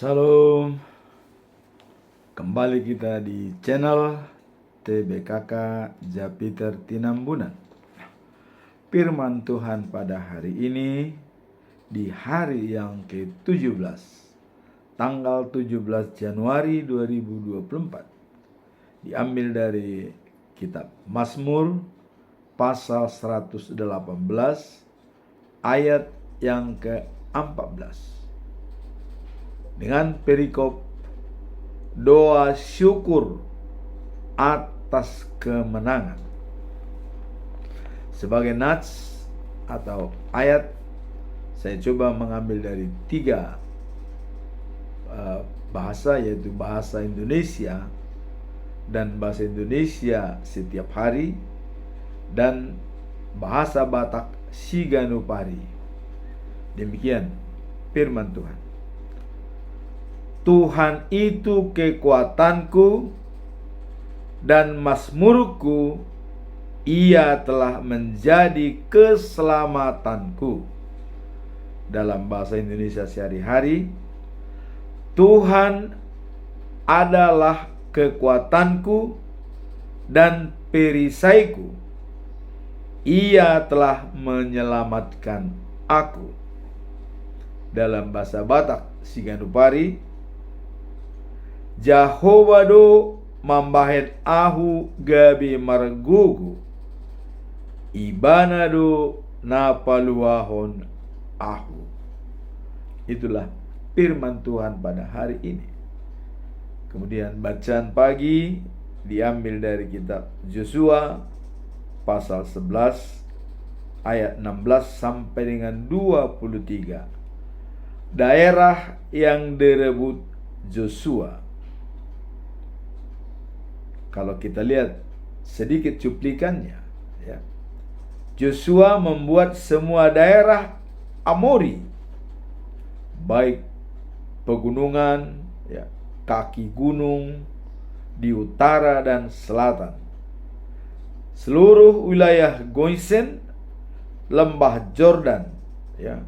Salam, kembali kita di channel TBKK Japiter Tinambunan. Firman Tuhan pada hari ini di hari yang ke-17, tanggal 17 Januari 2024, diambil dari kitab Mazmur pasal 118 ayat yang ke-14. Dengan perikop doa syukur atas kemenangan. Sebagai nats atau ayat, saya coba mengambil dari 3 bahasa, yaitu bahasa Indonesia dan bahasa Indonesia setiap hari, dan bahasa Batak Siganupari. Demikian firman Tuhan. Tuhan itu kekuatanku dan mazmurku, Ia telah menjadi keselamatanku. Dalam bahasa Indonesia sehari-hari, Tuhan adalah kekuatanku dan perisaiku, Ia telah menyelamatkan aku. Dalam bahasa Batak Siganupari, Jehovah do mambahet ahu gabi margugu, ibana do napaluahon ahu. Itulah firman Tuhan pada hari ini. Kemudian bacaan pagi diambil dari kitab Yosua pasal 11 ayat 16 sampai dengan 23. Daerah yang direbut Yosua. Kalau kita lihat sedikit cuplikannya, ya, Yosua membuat semua daerah Amori, baik pegunungan, ya, kaki gunung di utara dan selatan, seluruh wilayah Gosen, lembah Jordan, ya,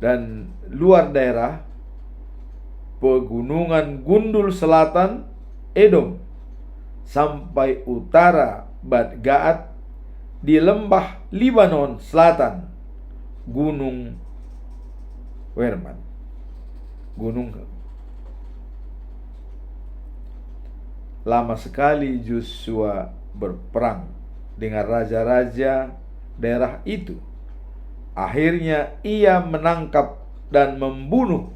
dan luar daerah pegunungan gundul selatan Edom, sampai utara Bat-Gaat, di lembah Libanon selatan Gunung Hermon. Lama sekali Yosua berperang dengan raja-raja daerah itu. Akhirnya ia menangkap dan membunuh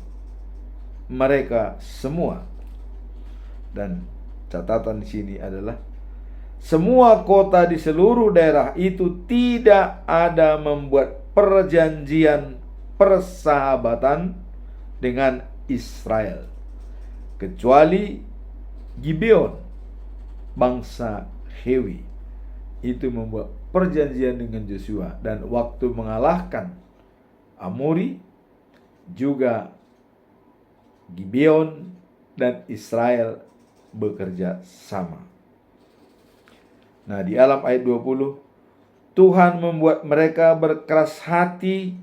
mereka semua. Dan catatan di sini adalah semua kota di seluruh daerah itu tidak ada membuat perjanjian persahabatan dengan Israel, kecuali Gibeon, bangsa Hewi, itu membuat perjanjian dengan Yosua, dan waktu mengalahkan Amori juga Gibeon dan Israel bekerja sama. Nah, di alam ayat 20, Tuhan membuat mereka berkeras hati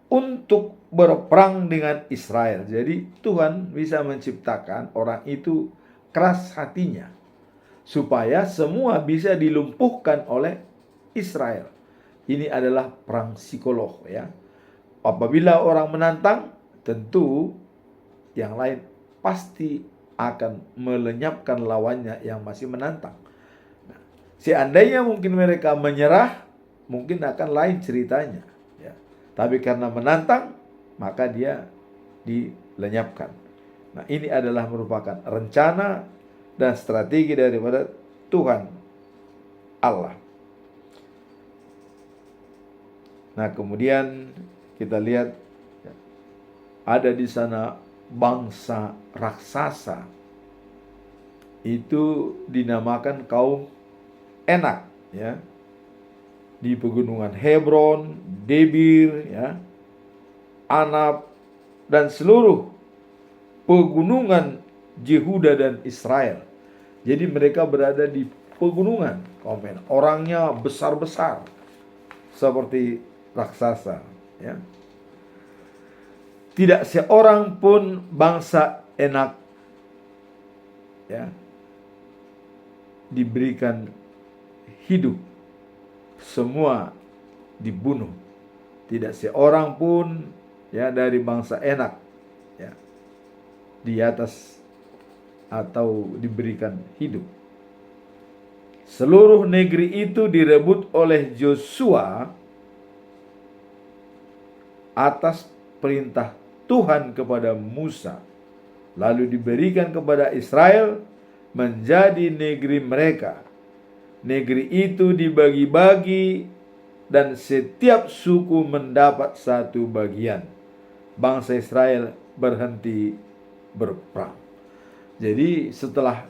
untuk berperang dengan Israel. Jadi Tuhan bisa menciptakan orang itu keras hatinya supaya semua bisa dilumpuhkan oleh Israel. Ini adalah perang psikolog, ya. Apabila orang menantang, tentu yang lain pasti akan melenyapkan lawannya yang masih menantang. Nah, seandainya mungkin mereka menyerah, mungkin akan lain ceritanya, ya. Tapi karena menantang, maka dia dilenyapkan. Nah, ini adalah merupakan rencana dan strategi daripada Tuhan Allah. Nah, kemudian kita lihat, ya, ada di sana bangsa raksasa, itu dinamakan kaum Enak, ya, di pegunungan Hebron, Debir, ya, Anab, dan seluruh pegunungan Yehuda dan Israel. Jadi mereka berada di pegunungan, kaum Enak. Orangnya besar-besar seperti raksasa, ya. tidak seorang pun bangsa Enak ya diberikan hidup, semua dibunuh. Tidak seorang pun ya dari bangsa Enak ya di atas atau diberikan hidup. Seluruh negeri itu direbut oleh Yosua atas perintah Tuhan kepada Musa, lalu diberikan kepada Israel menjadi negeri mereka. Negeri itu dibagi-bagi dan setiap suku mendapat satu bagian. Bangsa Israel berhenti berperang. Jadi setelah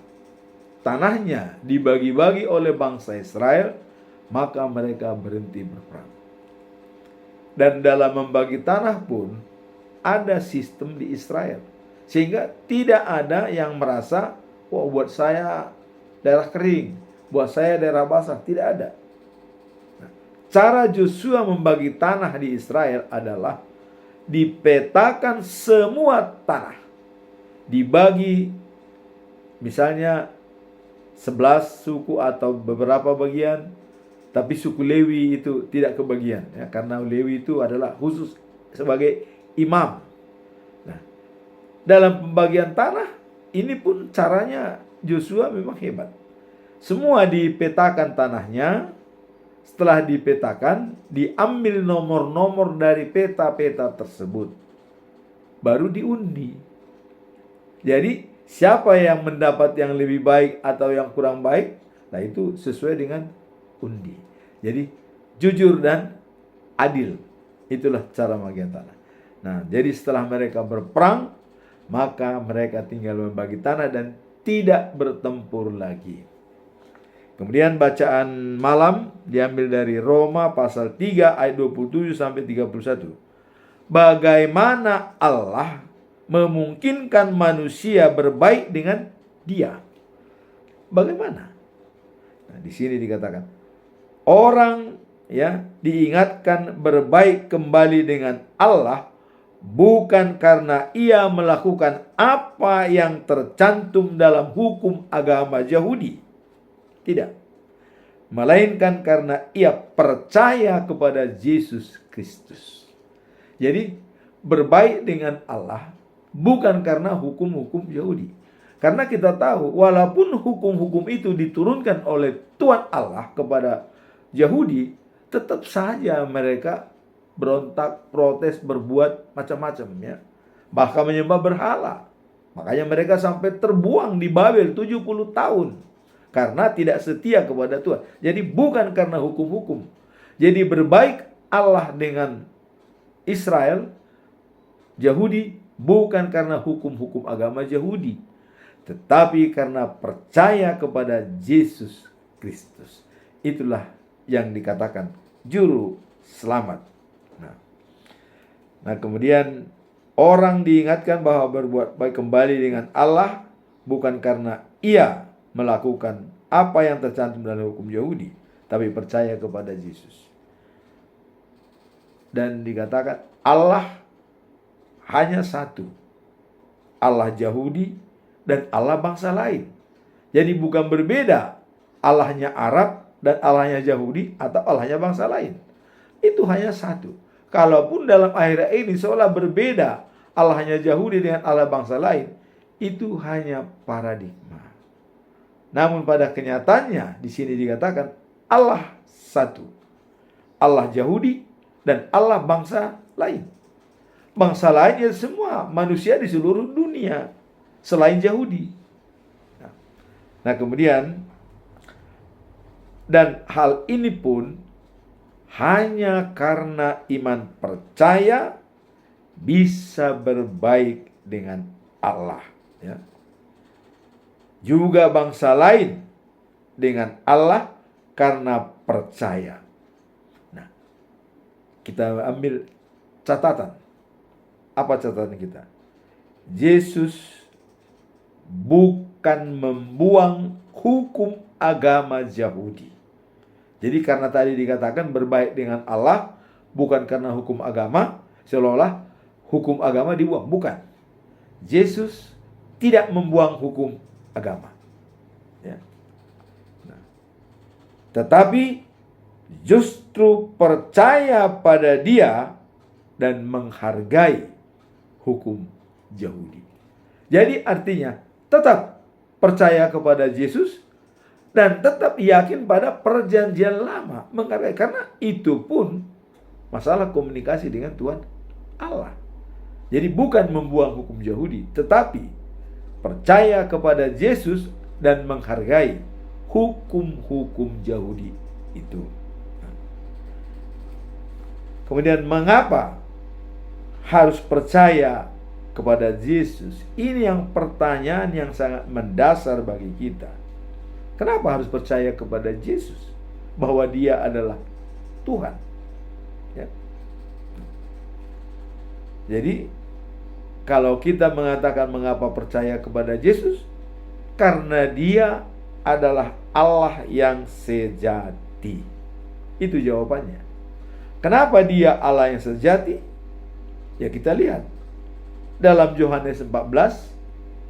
tanahnya dibagi-bagi oleh bangsa Israel, maka mereka berhenti berperang. Dan dalam membagi tanah pun ada sistem di Israel, sehingga tidak ada yang merasa, wah buat saya daerah kering, buat saya daerah basah. Tidak ada. Nah, cara Yosua membagi tanah di Israel adalah dipetakan semua tanah, dibagi misalnya 11 suku atau beberapa bagian, tapi suku Lewi itu tidak kebagian ya, karena Lewi itu adalah khusus sebagai imam. Nah, dalam pembagian tanah ini pun caranya Yosua memang hebat. Semua dipetakan tanahnya. Setelah dipetakan, diambil nomor-nomor dari peta-peta tersebut, baru diundi. Jadi siapa yang mendapat yang lebih baik atau yang kurang baik, nah itu sesuai dengan undi. Jadi jujur dan adil. Itulah cara bagian tanah. Nah, jadi setelah mereka berperang, maka mereka tinggal membagi tanah dan tidak bertempur lagi. Kemudian bacaan malam diambil dari Roma pasal 3 ayat 27 sampai 31. Bagaimana Allah memungkinkan manusia berbaik dengan Dia? Bagaimana? Nah, di sini dikatakan orang ya diingatkan berbaik kembali dengan Allah bukan karena ia melakukan apa yang tercantum dalam hukum agama Yahudi. Tidak. Melainkan karena ia percaya kepada Yesus Kristus. Jadi berbaik dengan Allah bukan karena hukum-hukum Yahudi. Karena kita tahu walaupun hukum-hukum itu diturunkan oleh Tuhan Allah kepada Yahudi, tetap saja mereka berontak, protes, berbuat macam-macam ya. Bahkan menyembah berhala. Makanya mereka sampai terbuang di Babel 70 tahun. Karena tidak setia kepada Tuhan. Jadi bukan karena hukum-hukum. Jadi berbaik Allah dengan Israel, Yahudi, bukan karena hukum-hukum agama Yahudi, tetapi karena percaya kepada Yesus Kristus. Itulah yang dikatakan juru selamat. Nah, kemudian orang diingatkan bahwa berbuat baik kembali dengan Allah bukan karena ia melakukan apa yang tercantum dalam hukum Yahudi, tapi percaya kepada Yesus. Dan dikatakan Allah hanya satu, Allah Yahudi dan Allah bangsa lain. Jadi bukan berbeda Allahnya Arab dan Allahnya Yahudi atau Allahnya bangsa lain. Itu hanya satu. Kalaupun dalam akhir ini seolah berbeda Allahnya Yahudi dengan Allah bangsa lain, itu hanya paradigma. Namun pada kenyataannya di sini dikatakan Allah satu. Allah Yahudi dan Allah bangsa lain. Bangsa lain ya semua manusia di seluruh dunia selain Yahudi. Nah, kemudian dan hal ini pun hanya karena iman percaya bisa berbaik dengan Allah ya. Juga bangsa lain dengan Allah karena percaya. Nah, kita ambil catatan. Apa catatan kita? Yesus bukan membuang hukum agama Yahudi. Jadi karena tadi dikatakan berbaik dengan Allah bukan karena hukum agama, seolah-olah hukum agama dibuang. Bukan. Yesus tidak membuang hukum agama. Ya. Nah, tetapi justru percaya pada Dia dan menghargai hukum Yahudi. Jadi artinya tetap percaya kepada Yesus dan tetap yakin pada perjanjian lama. Menghargai, karena itu pun masalah komunikasi dengan Tuhan Allah. Jadi bukan membuang hukum Yahudi, tetapi percaya kepada Yesus dan menghargai hukum-hukum Yahudi itu. Kemudian mengapa harus percaya kepada Yesus? Ini yang pertanyaan yang sangat mendasar bagi kita. Kenapa harus percaya kepada Yesus? Bahwa Dia adalah Tuhan. Ya. Jadi kalau kita mengatakan mengapa percaya kepada Yesus, karena Dia adalah Allah yang sejati. Itu jawabannya. Kenapa Dia Allah yang sejati? Ya kita lihat dalam Yohanes 14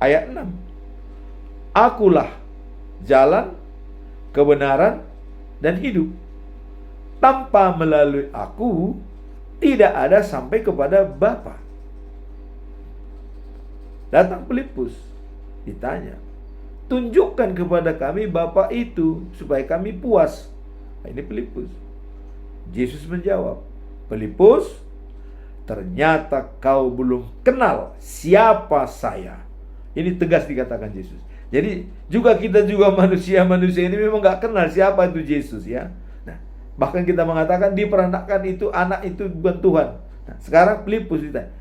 ayat 6. Akulah jalan, kebenaran, dan hidup. Tanpa melalui Aku tidak ada sampai kepada Bapa. Datang Filipus, ditanya, tunjukkan kepada kami Bapa itu supaya kami puas. Nah, ini Filipus. Yesus menjawab, Filipus, ternyata kau belum kenal siapa saya. Ini tegas dikatakan Yesus. Jadi kita juga manusia-manusia ini memang gak kenal siapa itu Yesus, ya. Nah, bahkan kita mengatakan diperanakan itu anak itu bukan Tuhan. Nah, sekarang Filipus ditanya,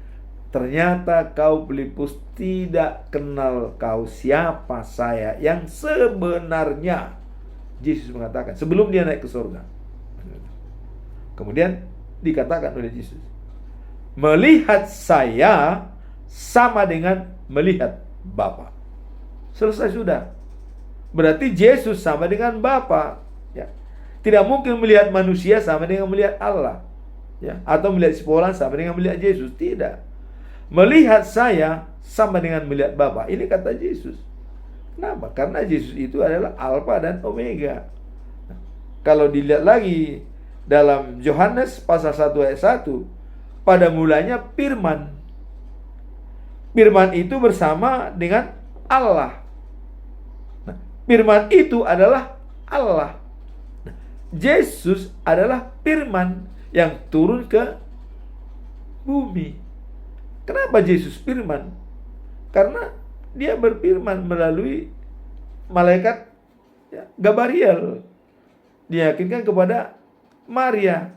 ternyata kau Filipus tidak kenal kau siapa saya yang sebenarnya. Yesus mengatakan sebelum Dia naik ke surga. Kemudian dikatakan oleh Yesus, melihat saya sama dengan melihat Bapa. Selesai sudah. Berarti Yesus sama dengan Bapa. Ya. Tidak mungkin melihat manusia sama dengan melihat Allah. Ya. Atau melihat sepulan sama dengan melihat Yesus. Tidak. Melihat saya sama dengan melihat Bapa. Ini kata Yesus. Kenapa? Karena Yesus itu adalah Alfa dan Omega. Nah, kalau dilihat lagi dalam Yohanes pasal 1 ayat 1, pada mulanya firman. Firman itu bersama dengan Allah. Nah, firman itu adalah Allah. Nah, Yesus adalah firman yang turun ke bumi. Kenapa Yesus firman? Karena Dia berfirman melalui malaikat, ya, Gabriel. Diyakinkan kepada Maria.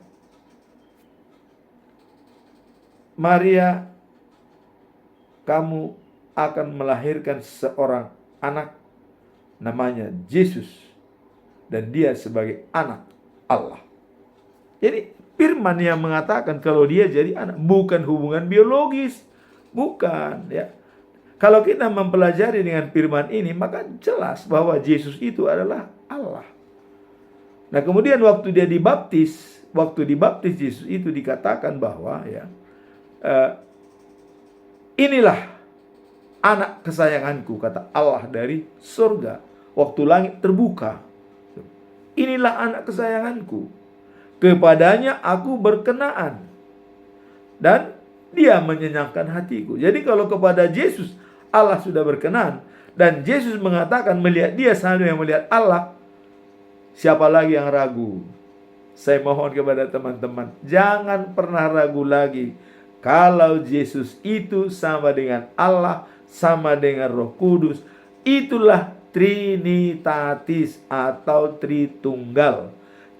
Maria, kamu akan melahirkan seorang anak, namanya Yesus, dan dia sebagai anak Allah. Jadi firman yang mengatakan kalau dia jadi anak, bukan hubungan biologis, bukan, ya. Kalau kita mempelajari dengan firman ini, maka jelas bahwa Yesus itu adalah Allah. Nah, kemudian waktu dia dibaptis, Yesus itu dikatakan bahwa, ya, inilah anak kesayanganku, kata Allah dari surga. Waktu langit terbuka, inilah anak kesayanganku, kepadanya aku berkenaan, dan Dia menyenangkan hatiku. Jadi kalau kepada Yesus Allah sudah berkenan, dan Yesus mengatakan melihat Dia sama yang melihat Allah, siapa lagi yang ragu? Saya mohon kepada teman-teman, jangan pernah ragu lagi. Kalau Yesus itu sama dengan Allah, sama dengan Roh Kudus, itulah Trinitatis atau Tritunggal.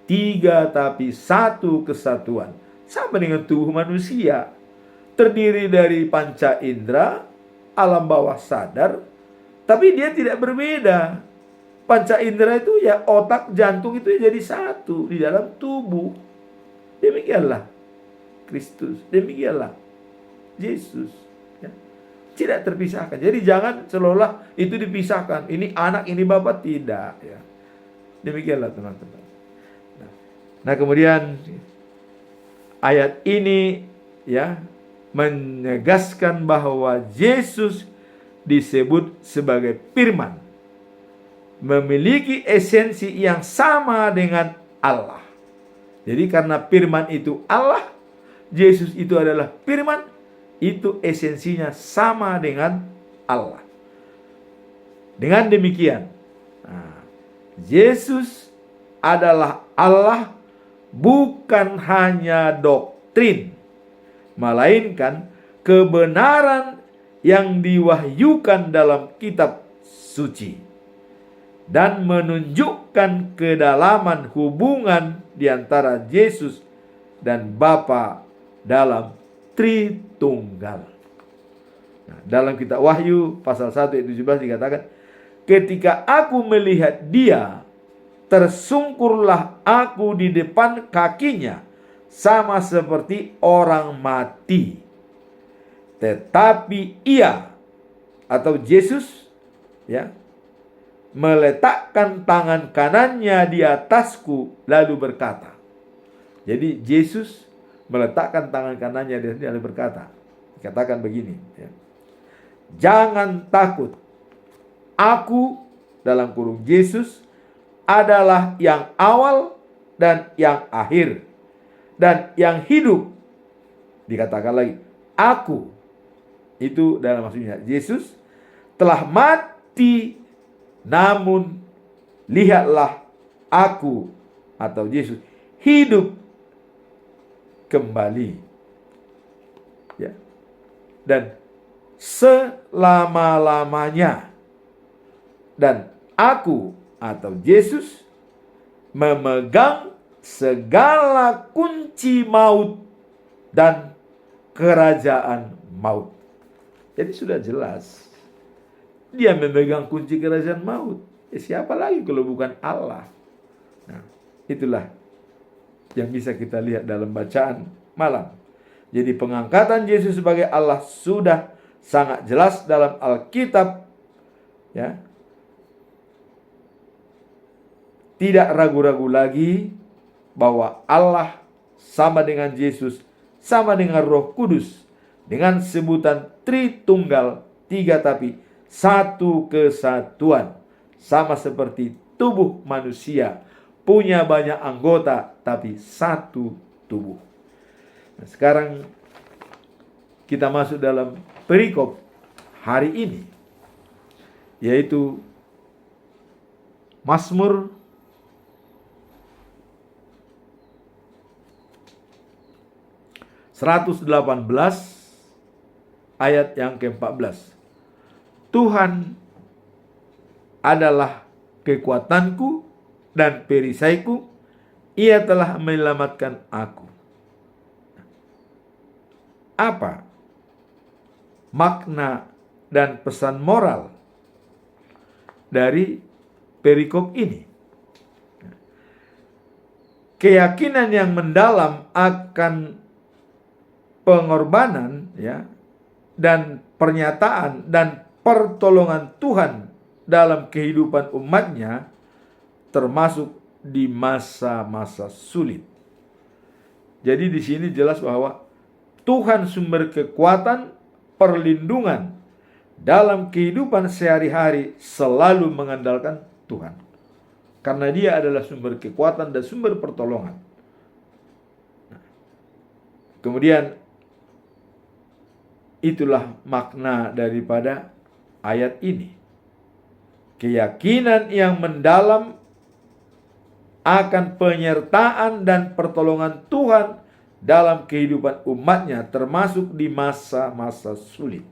3 tapi 1 kesatuan. Sama dengan tubuh manusia. Terdiri dari panca indera, alam bawah sadar, tapi dia tidak berbeda. Panca indera itu ya otak, jantung itu jadi satu di dalam tubuh. Demikianlah Kristus, demikianlah Yesus, ya. Tidak terpisahkan. Jadi jangan seolah itu dipisahkan. Ini anak, ini Bapa, tidak, ya. Demikianlah teman-teman. Nah, kemudian ayat ini, ya, menegaskan bahwa Yesus disebut sebagai firman, memiliki esensi yang sama dengan Allah. Jadi karena firman itu Allah, Yesus itu adalah firman, itu esensinya sama dengan Allah. Dengan demikian, Yesus adalah Allah bukan hanya doktrin, melainkan kebenaran yang diwahyukan dalam kitab suci dan menunjukkan kedalaman hubungan di antara Yesus dan Bapa dalam Tritunggal. Nah, dalam kitab Wahyu pasal 1 ayat 17 dikatakan, ketika aku melihat Dia, tersungkurlah aku di depan kakinya, sama seperti orang mati. Tetapi Ia, atau Yesus, ya, meletakkan tangan kanannya di atasku, lalu berkata. Jadi Yesus meletakkan tangan kanannya di atasku, lalu berkata, dikatakan begini, ya, jangan takut. Aku, dalam kurung Yesus, adalah yang awal dan yang akhir dan yang hidup. Dikatakan lagi, aku, itu dalam maksudnya Yesus telah mati, namun lihatlah aku, atau Yesus, hidup kembali, ya, dan selama-lamanya. Dan aku, atau Yesus, memegang segala kunci maut dan kerajaan maut. Jadi sudah jelas, Dia memegang kunci kerajaan maut. Siapa lagi kalau bukan Allah? Nah, itulah yang bisa kita lihat dalam bacaan malam. Jadi pengangkatan Yesus sebagai Allah sudah sangat jelas dalam Alkitab, ya. Tidak ragu-ragu lagi bahwa Allah sama dengan Yesus, sama dengan Roh Kudus, dengan sebutan Tritunggal, tiga tapi satu kesatuan. Sama seperti tubuh manusia, punya banyak anggota tapi satu tubuh. Nah, sekarang kita masuk dalam perikop hari ini, yaitu Mazmur 118 ayat yang ke-14. Tuhan adalah kekuatanku dan perisaiku, Ia telah menyelamatkan aku. Apa makna dan pesan moral dari perikop ini? Keyakinan yang mendalam akan pengorbanan, ya, dan pernyataan dan pertolongan Tuhan dalam kehidupan umatnya, termasuk di masa-masa sulit. Jadi di sini jelas bahwa Tuhan sumber kekuatan, perlindungan dalam kehidupan sehari-hari, selalu mengandalkan Tuhan. Karena Dia adalah sumber kekuatan dan sumber pertolongan. Kemudian itulah makna daripada ayat ini. Keyakinan yang mendalam akan penyertaan dan pertolongan Tuhan dalam kehidupan umatnya, termasuk di masa-masa sulit.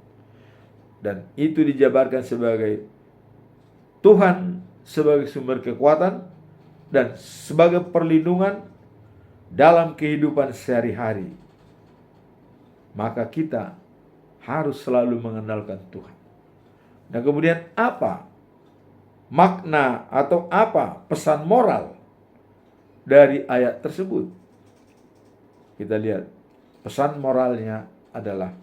Dan itu dijabarkan sebagai Tuhan sebagai sumber kekuatan dan sebagai perlindungan dalam kehidupan sehari-hari. Maka kita harus selalu mengandalkan Tuhan. Dan kemudian apa makna atau apa pesan moral dari ayat tersebut? Kita lihat, pesan moralnya adalah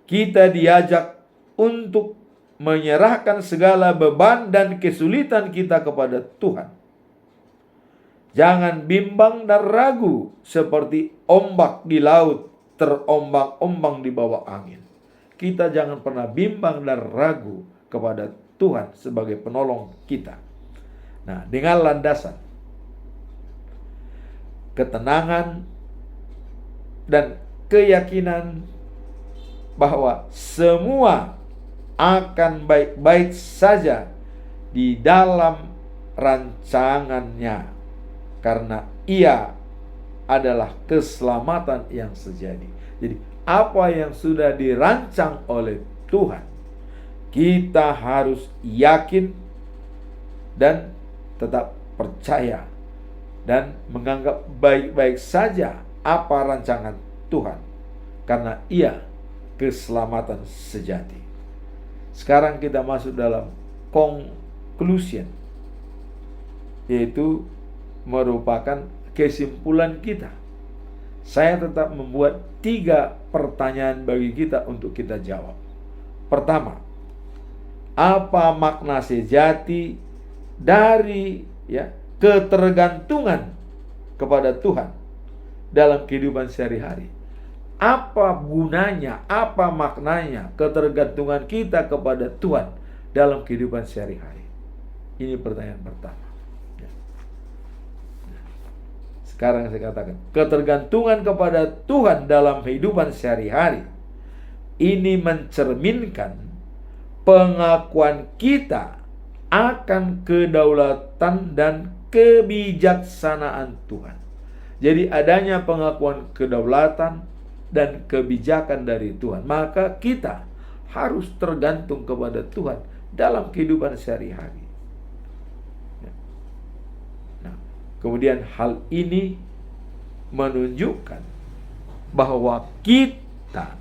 kita diajak untuk menyerahkan segala beban dan kesulitan kita kepada Tuhan. Jangan bimbang dan ragu seperti ombak di laut terombang-ombang di bawah angin. Kita jangan pernah bimbang dan ragu kepada Tuhan sebagai penolong kita. Nah, dengan landasan ketenangan dan keyakinan bahwa semua akan baik-baik saja di dalam rancangannya, karena Ia adalah keselamatan yang sejati. Jadi apa yang sudah dirancang oleh Tuhan, kita harus yakin dan tetap percaya dan menganggap baik-baik saja apa rancangan Tuhan, karena Ia keselamatan sejati. Sekarang kita masuk dalam conclusion, yaitu merupakan kesimpulan kita. Saya tetap membuat 3 pertanyaan bagi kita untuk kita jawab. Pertama, apa makna sejati dari ketergantungan kepada Tuhan dalam kehidupan sehari-hari? Apa gunanya, apa maknanya ketergantungan kita kepada Tuhan dalam kehidupan sehari-hari? Ini pertanyaan pertama. Sekarang saya katakan, ketergantungan kepada Tuhan dalam kehidupan sehari-hari ini mencerminkan pengakuan kita akan kedaulatan dan kebijaksanaan Tuhan. Jadi adanya pengakuan kedaulatan dan kebijakan dari Tuhan, maka kita harus tergantung kepada Tuhan dalam kehidupan sehari-hari. Kemudian hal ini menunjukkan bahwa kita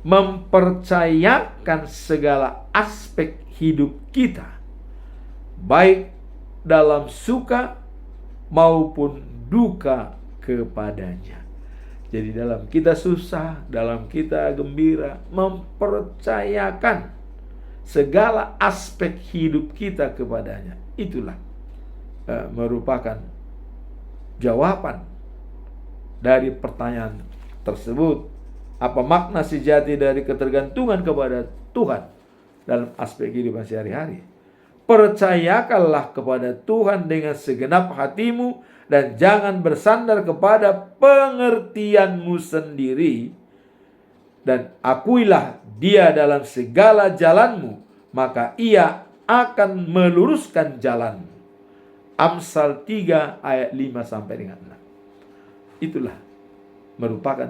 mempercayakan segala aspek hidup kita, baik dalam suka maupun duka kepadanya. Jadi dalam kita susah, dalam kita gembira, mempercayakan segala aspek hidup kita kepadanya. Itulah merupakan jawaban dari pertanyaan tersebut. Apa makna sejati dari ketergantungan kepada Tuhan dalam aspek kehidupan sehari-hari? Percayakanlah kepada Tuhan dengan segenap hatimu dan jangan bersandar kepada pengertianmu sendiri, dan akuilah Dia dalam segala jalanmu, maka Ia akan meluruskan jalanmu. Amsal 3 ayat 5 sampai dengan 6. Itulah merupakan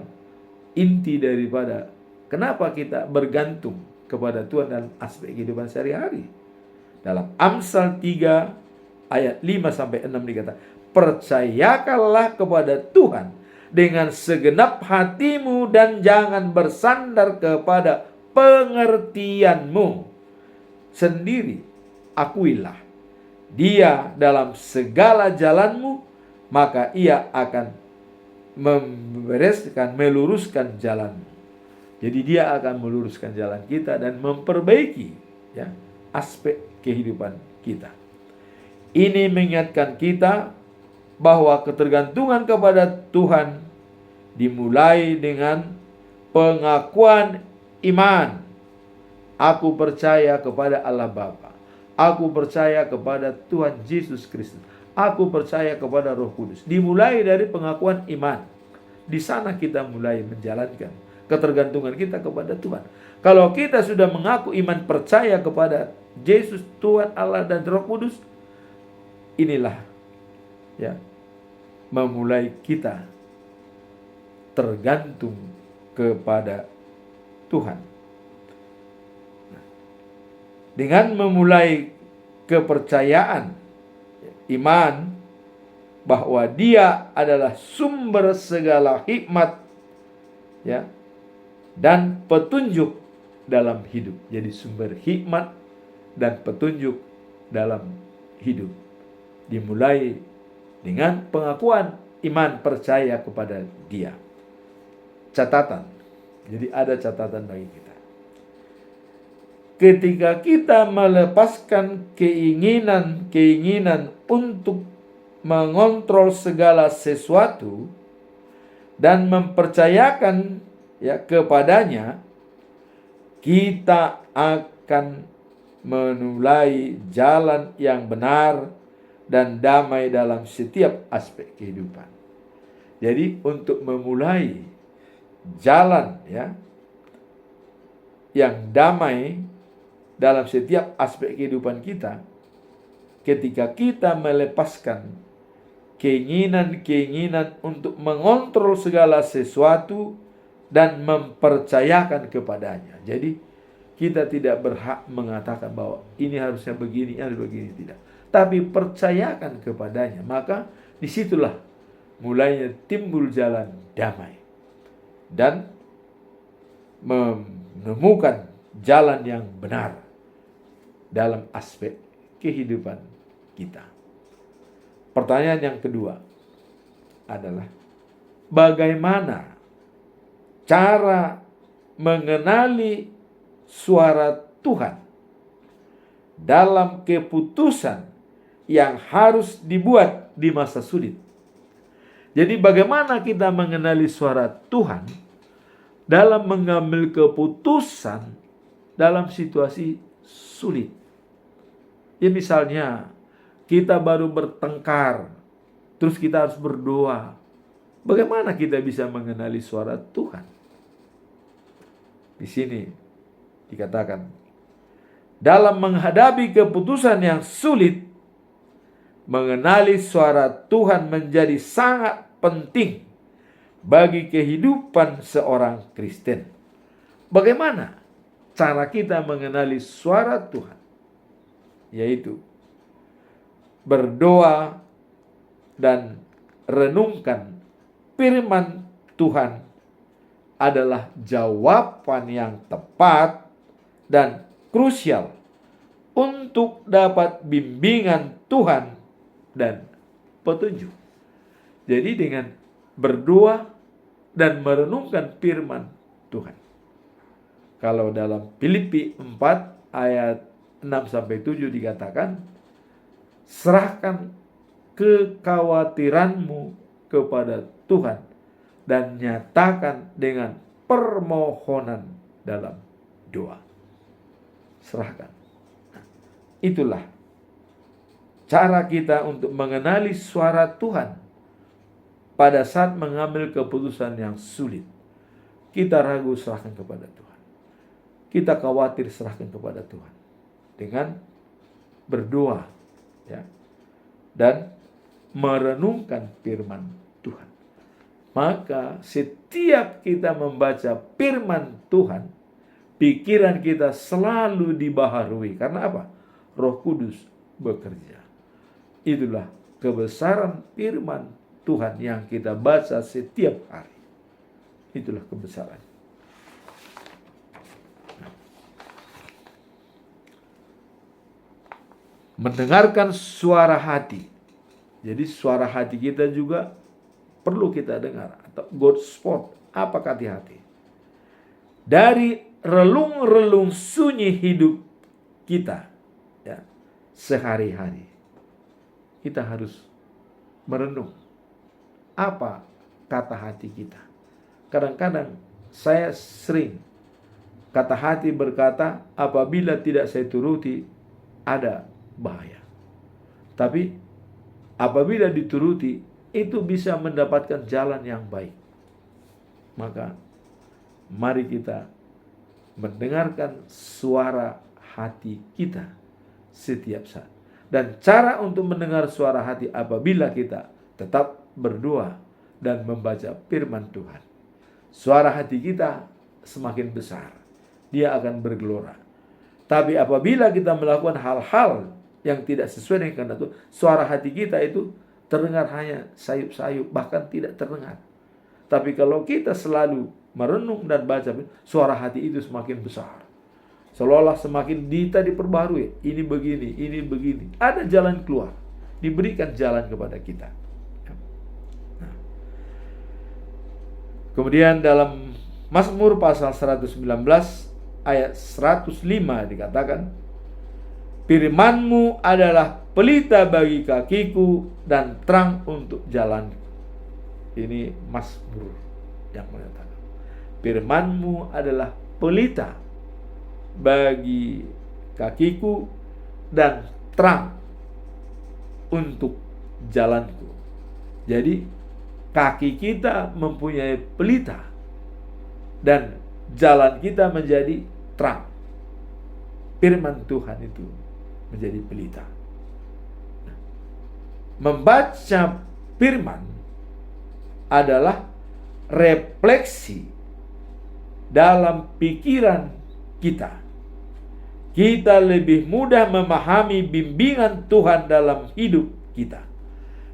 inti daripada kenapa kita bergantung kepada Tuhan dalam aspek kehidupan sehari-hari. Dalam Amsal 3 ayat 5 sampai 6 dikatakan, percayakanlah kepada Tuhan dengan segenap hatimu dan jangan bersandar kepada pengertianmu sendiri. Akuilah Dia dalam segala jalanmu, maka Ia akan meluruskan jalanmu. Jadi Dia akan meluruskan jalan kita dan memperbaiki aspek kehidupan kita. Ini mengingatkan kita bahwa ketergantungan kepada Tuhan dimulai dengan pengakuan iman. Aku percaya kepada Allah Bapa. Aku percaya kepada Tuhan Yesus Kristus. Aku percaya kepada Roh Kudus. Dimulai dari pengakuan iman. Di sana kita mulai menjalankan ketergantungan kita kepada Tuhan. Kalau kita sudah mengaku iman, percaya kepada Yesus, Tuhan Allah dan Roh Kudus, inilah memulai kita tergantung kepada Tuhan. Dengan memulai kepercayaan iman bahwa Dia adalah sumber segala hikmat dan petunjuk dalam hidup. Jadi sumber hikmat dan petunjuk dalam hidup dimulai dengan pengakuan iman percaya kepada Dia. Catatan. Jadi ada catatan bagi kita. Ketika kita melepaskan keinginan untuk mengontrol segala sesuatu dan mempercayakan kepadanya, kita akan menulai jalan yang benar dan damai dalam setiap aspek kehidupan. Jadi untuk memulai jalan yang damai dalam setiap aspek kehidupan kita, ketika kita melepaskan keinginan-keinginan untuk mengontrol segala sesuatu dan mempercayakan kepadanya. Jadi kita tidak berhak mengatakan bahwa ini harusnya begini, harus begini, tidak. Tapi percayakan kepadanya, maka disitulah mulainya timbul jalan damai dan menemukan jalan yang benar dalam aspek kehidupan kita. Pertanyaan yang kedua adalah, bagaimana cara mengenali suara Tuhan dalam keputusan yang harus dibuat di masa sulit? Jadi bagaimana kita mengenali suara Tuhan dalam mengambil keputusan dalam situasi sulit? Ya misalnya kita baru bertengkar, terus kita harus berdoa. Bagaimana kita bisa mengenali suara Tuhan? Di sini dikatakan, dalam menghadapi keputusan yang sulit, mengenali suara Tuhan menjadi sangat penting bagi kehidupan seorang Kristen. Bagaimana cara kita mengenali suara Tuhan? Yaitu berdoa dan renungkan firman Tuhan adalah jawaban yang tepat dan krusial untuk dapat bimbingan Tuhan dan petunjuk. Jadi dengan berdoa dan merenungkan firman Tuhan. Kalau dalam Filipi 4 ayat 6-7 dikatakan, serahkan kekhawatiranmu kepada Tuhan dan nyatakan dengan permohonan dalam doa. Serahkan. Nah, itulah cara kita untuk mengenali suara Tuhan pada saat mengambil keputusan yang sulit. Kita ragu, serahkan kepada Tuhan. Kita khawatir, serahkan kepada Tuhan. Dengan berdoa dan merenungkan firman Tuhan. Maka setiap kita membaca firman Tuhan, pikiran kita selalu dibaharui. Karena apa? Roh Kudus bekerja. Itulah kebesaran firman Tuhan yang kita baca setiap hari. Itulah kebesaran. Mendengarkan suara hati. Jadi suara hati kita juga perlu kita dengar. Atau God spot, apa kata hati? Dari relung-relung sunyi hidup kita sehari-hari, kita harus merenung apa kata hati kita. Kadang-kadang saya sering kata hati berkata, apabila tidak saya turuti ada bahaya. Tapi apabila dituruti, itu bisa mendapatkan jalan yang baik. Maka mari kita mendengarkan suara hati kita setiap saat. Dan cara untuk mendengar suara hati apabila kita tetap berdoa dan membaca firman Tuhan. Suara hati kita semakin besar, dia akan bergelora. Tapi apabila kita melakukan hal-hal yang tidak sesuai dengan kehendak Tuhan, suara hati kita itu terdengar hanya sayup-sayup, bahkan tidak terdengar. Tapi kalau kita selalu merenung dan baca, suara hati itu semakin besar. Seolah-olah semakin diperbaharui. Ini begini, ini begini. Ada jalan keluar. Diberikan jalan kepada kita. Nah. Kemudian dalam Mazmur pasal 119 ayat 105 dikatakan, firman-Mu adalah pelita bagi kakiku dan terang untuk jalan. Ini Mazmur yang menyatakan, firman-Mu adalah pelita bagi kakiku dan terang untuk jalanku. Jadi kaki kita mempunyai pelita dan jalan kita menjadi terang. Firman Tuhan itu menjadi pelita. Membaca firman adalah refleksi dalam pikiran kita. Kita lebih mudah memahami bimbingan Tuhan dalam hidup kita.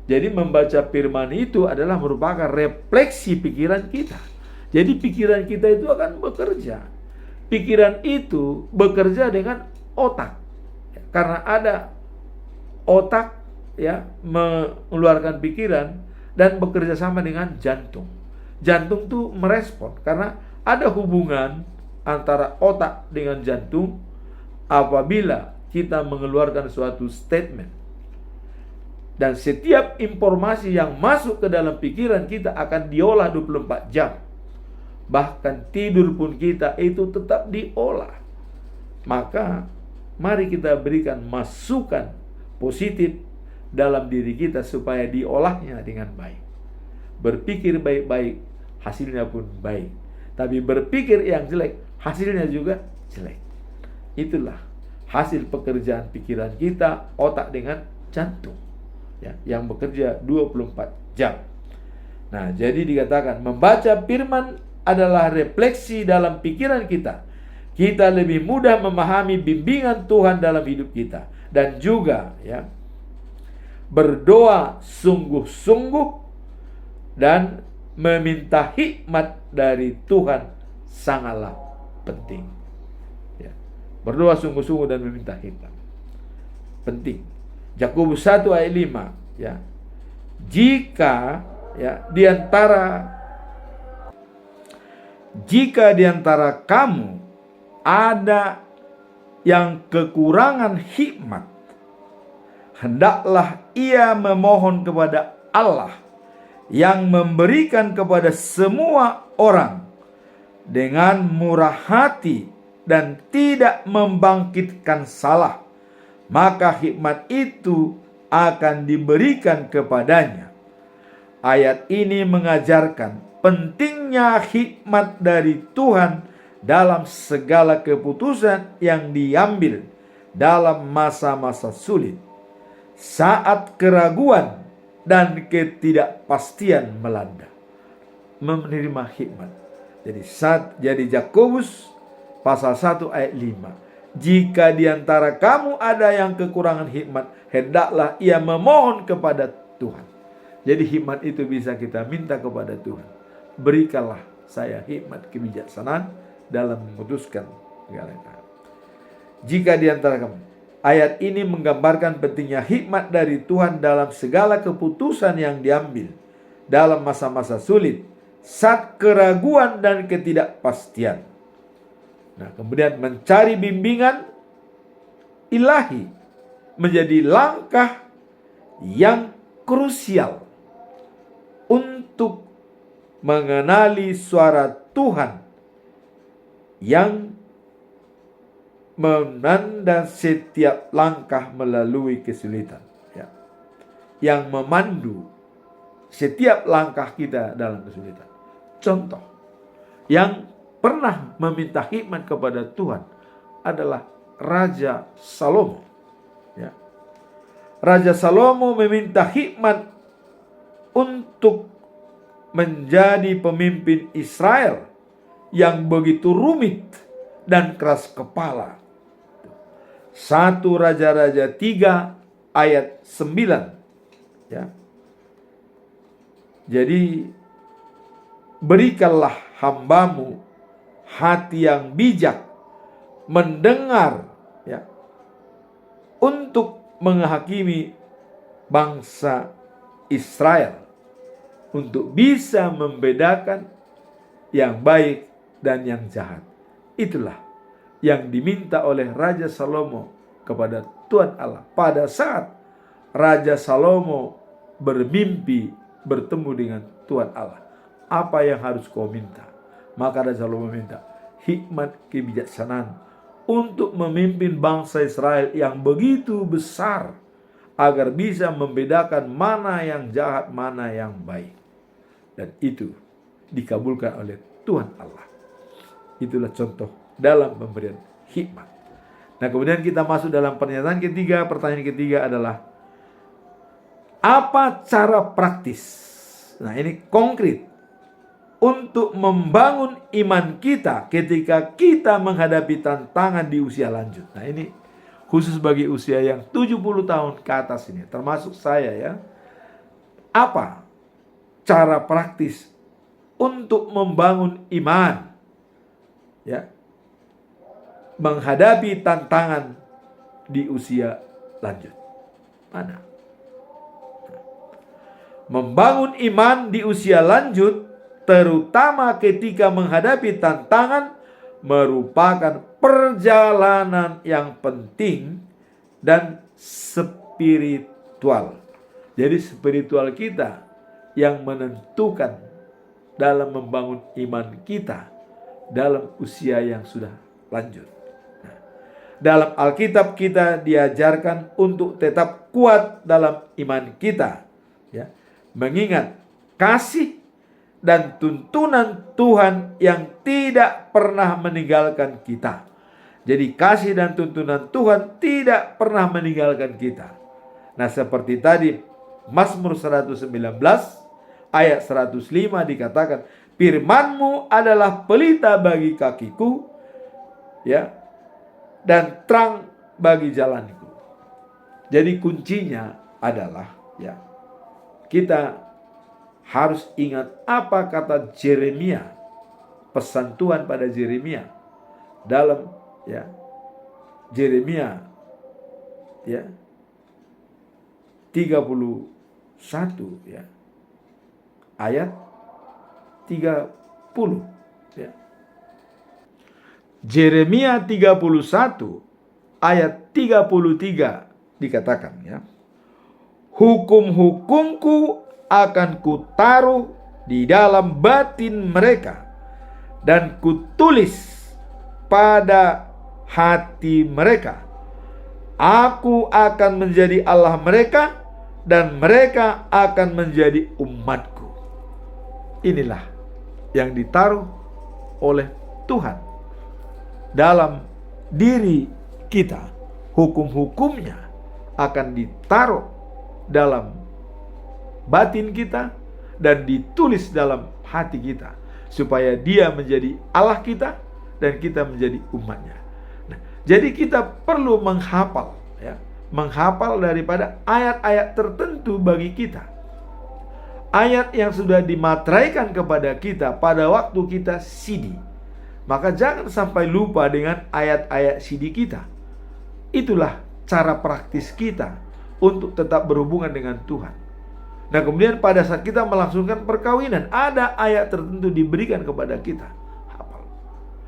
Jadi membaca firman itu adalah merupakan refleksi pikiran kita. Jadi pikiran kita itu akan bekerja. Pikiran itu bekerja dengan otak. Karena ada otak mengeluarkan pikiran dan bekerja sama dengan jantung. Jantung itu merespon karena ada hubungan antara otak dengan jantung apabila kita mengeluarkan suatu statement. Dan setiap informasi yang masuk ke dalam pikiran kita akan diolah 24 jam. Bahkan tidur pun kita itu tetap diolah. Maka mari kita berikan masukan positif dalam diri kita supaya diolahnya dengan baik. Berpikir baik-baik, hasilnya pun baik. Tapi berpikir yang jelek, hasilnya juga jelek. Itulah hasil pekerjaan pikiran kita, otak dengan jantung yang bekerja 24 jam. Nah, jadi dikatakan membaca firman adalah refleksi dalam pikiran kita. Kita lebih mudah memahami bimbingan Tuhan dalam hidup kita. Dan juga berdoa sungguh-sungguh dan meminta hikmat dari Tuhan sangatlah penting. Berdoa sungguh-sungguh dan meminta hikmat penting. Yakobus 1 ayat 5 jika di antara kamu ada yang kekurangan hikmat, hendaklah ia memohon kepada Allah yang memberikan kepada semua orang dengan murah hati dan tidak membangkitkan salah, maka hikmat itu akan diberikan kepadanya. Ayat ini mengajarkan pentingnya hikmat dari Tuhan dalam segala keputusan yang diambil dalam masa-masa sulit, saat keraguan dan ketidakpastian melanda. Menerima hikmat. Jadi Yakobus pasal 1 ayat 5. Jika di antara kamu ada yang kekurangan hikmat, hendaklah ia memohon kepada Tuhan. Jadi hikmat itu bisa kita minta kepada Tuhan. Berikanlah saya hikmat kebijaksanaan dalam memutuskan segala hal. Jika di antara kamu, ayat ini menggambarkan pentingnya hikmat dari Tuhan dalam segala keputusan yang diambil dalam masa-masa sulit, saat keraguan dan ketidakpastian. Nah, kemudian mencari bimbingan ilahi menjadi langkah yang krusial untuk mengenali suara Tuhan yang menanda setiap langkah melalui kesulitan, yang memandu setiap langkah kita dalam kesulitan. Contoh yang pernah meminta hikmat kepada Tuhan adalah Raja Salomo. Raja Salomo meminta hikmat untuk menjadi pemimpin Israel yang begitu rumit dan keras kepala. 1 Raja-Raja 3 ayat 9. Jadi berikanlah hambamu hati yang bijak mendengar, untuk menghakimi bangsa Israel, untuk bisa membedakan yang baik dan yang jahat. Itulah yang diminta oleh Raja Salomo kepada Tuhan Allah pada saat Raja Salomo bermimpi bertemu dengan Tuhan Allah. apa yang harus kau minta. Maka Raja Salomo meminta hikmat kebijaksanaan untuk memimpin bangsa Israel yang begitu besar, agar bisa membedakan mana yang jahat, mana yang baik. Dan itu dikabulkan oleh Tuhan Allah. Itulah contoh dalam pemberian hikmat. Nah, kemudian kita masuk dalam pernyataan ketiga. Pertanyaan ketiga adalah, apa cara praktis? Nah, ini konkret untuk membangun iman kita ketika kita menghadapi tantangan di usia lanjut. Nah, ini khusus bagi usia yang 70 tahun ke atas ini, termasuk saya ya. Apa cara praktis untuk membangun iman, ya, menghadapi tantangan di usia lanjut? Mana? Membangun iman di usia lanjut, terutama ketika menghadapi tantangan, merupakan perjalanan yang penting dan spiritual. Jadi spiritual kita yang menentukan dalam membangun iman kita dalam usia yang sudah lanjut. Dalam Alkitab kita diajarkan untuk tetap kuat dalam iman kita, ya, mengingat kasih dan tuntunan Tuhan yang tidak pernah meninggalkan kita. Jadi kasih dan tuntunan Tuhan tidak pernah meninggalkan kita. Nah, seperti tadi Mazmur 119 ayat 105 dikatakan, firman-Mu adalah pelita bagi kakiku, ya, dan terang bagi jalanku. Jadi kuncinya adalah, ya, kita harus ingat apa kata Yeremia, pesan Tuhan pada Yeremia dalam, ya, Yeremia, ya, 31, ya, ayat 30, ya. Yeremia 31 ayat 33 dikatakan, ya, hukum-hukumku akan kutaruh di dalam batin mereka dan kutulis pada hati mereka. Aku akan menjadi Allah mereka dan mereka akan menjadi umatku. Inilah yang ditaruh oleh Tuhan dalam diri kita. Hukum-hukumnya akan ditaruh dalam batin kita dan ditulis dalam hati kita, supaya dia menjadi Allah kita dan kita menjadi umatnya. Nah, jadi kita perlu menghafal, ya, menghafal daripada ayat-ayat tertentu bagi kita, ayat yang sudah dimateraikan kepada kita pada waktu kita CD. Maka jangan sampai lupa dengan ayat-ayat CD kita. Itulah cara praktis kita untuk tetap berhubungan dengan Tuhan. Nah, kemudian pada saat kita melangsungkan perkawinan, ada ayat tertentu diberikan kepada kita. Hafal.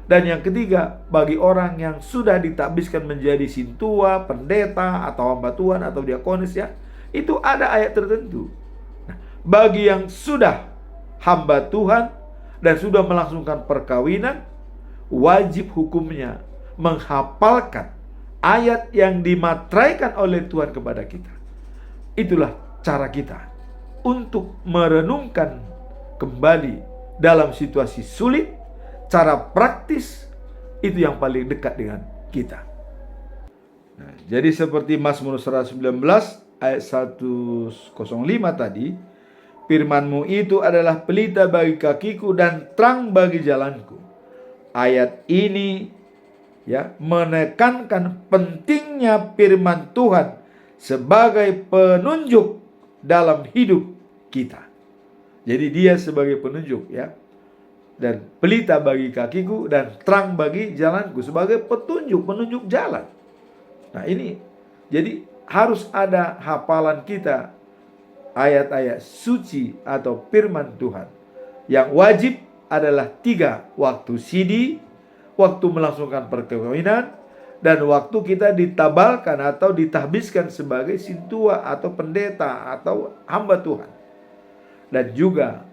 Dan yang ketiga, bagi orang yang sudah ditabiskan menjadi sintua, pendeta, atau hamba Tuhan, atau diakonis, ya, itu ada ayat tertentu. Nah, bagi yang sudah hamba Tuhan dan sudah melangsungkan perkawinan, wajib hukumnya menghafalkan ayat yang dimateraikan oleh Tuhan kepada kita. Itulah cara kita untuk merenungkan kembali dalam situasi sulit. Cara praktis itu yang paling dekat dengan kita. Nah, jadi seperti Mazmur 119 ayat 105 tadi, firman-Mu itu adalah pelita bagi kakiku dan terang bagi jalanku. Ayat ini, ya, menekankan pentingnya firman Tuhan sebagai penunjuk dalam hidup kita. Jadi dia sebagai penunjuk, ya, dan pelita bagi kakiku dan terang bagi jalanku, sebagai penunjuk jalan. Nah, ini jadi harus ada hafalan kita ayat-ayat suci atau firman Tuhan. Yang wajib adalah 3 waktu CD, waktu melangsungkan perkawinan, dan waktu kita ditabalkan atau ditahbiskan sebagai sintua atau pendeta atau hamba Tuhan. Dan juga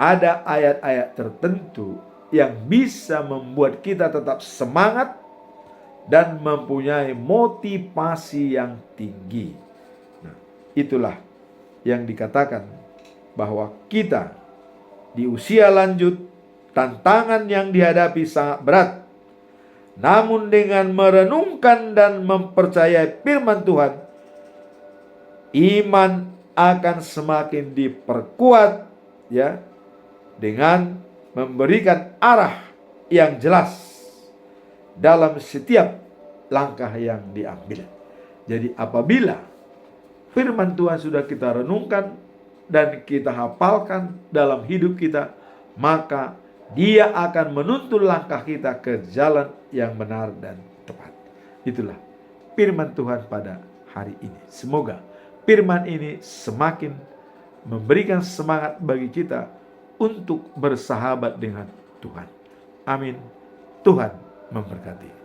ada ayat-ayat tertentu yang bisa membuat kita tetap semangat dan mempunyai motivasi yang tinggi. Nah, itulah yang dikatakan bahwa kita di usia lanjut, tantangan yang dihadapi sangat berat. Namun dengan merenungkan dan mempercayai firman Tuhan, iman akan semakin diperkuat, ya, dengan memberikan arah yang jelas dalam setiap langkah yang diambil. Jadi apabila firman Tuhan sudah kita renungkan dan kita hafalkan dalam hidup kita, maka Dia akan menuntun langkah kita ke jalan yang benar dan tepat. Itulah firman Tuhan pada hari ini. Semoga firman ini semakin memberikan semangat bagi kita untuk bersahabat dengan Tuhan. Amin. Tuhan memberkati.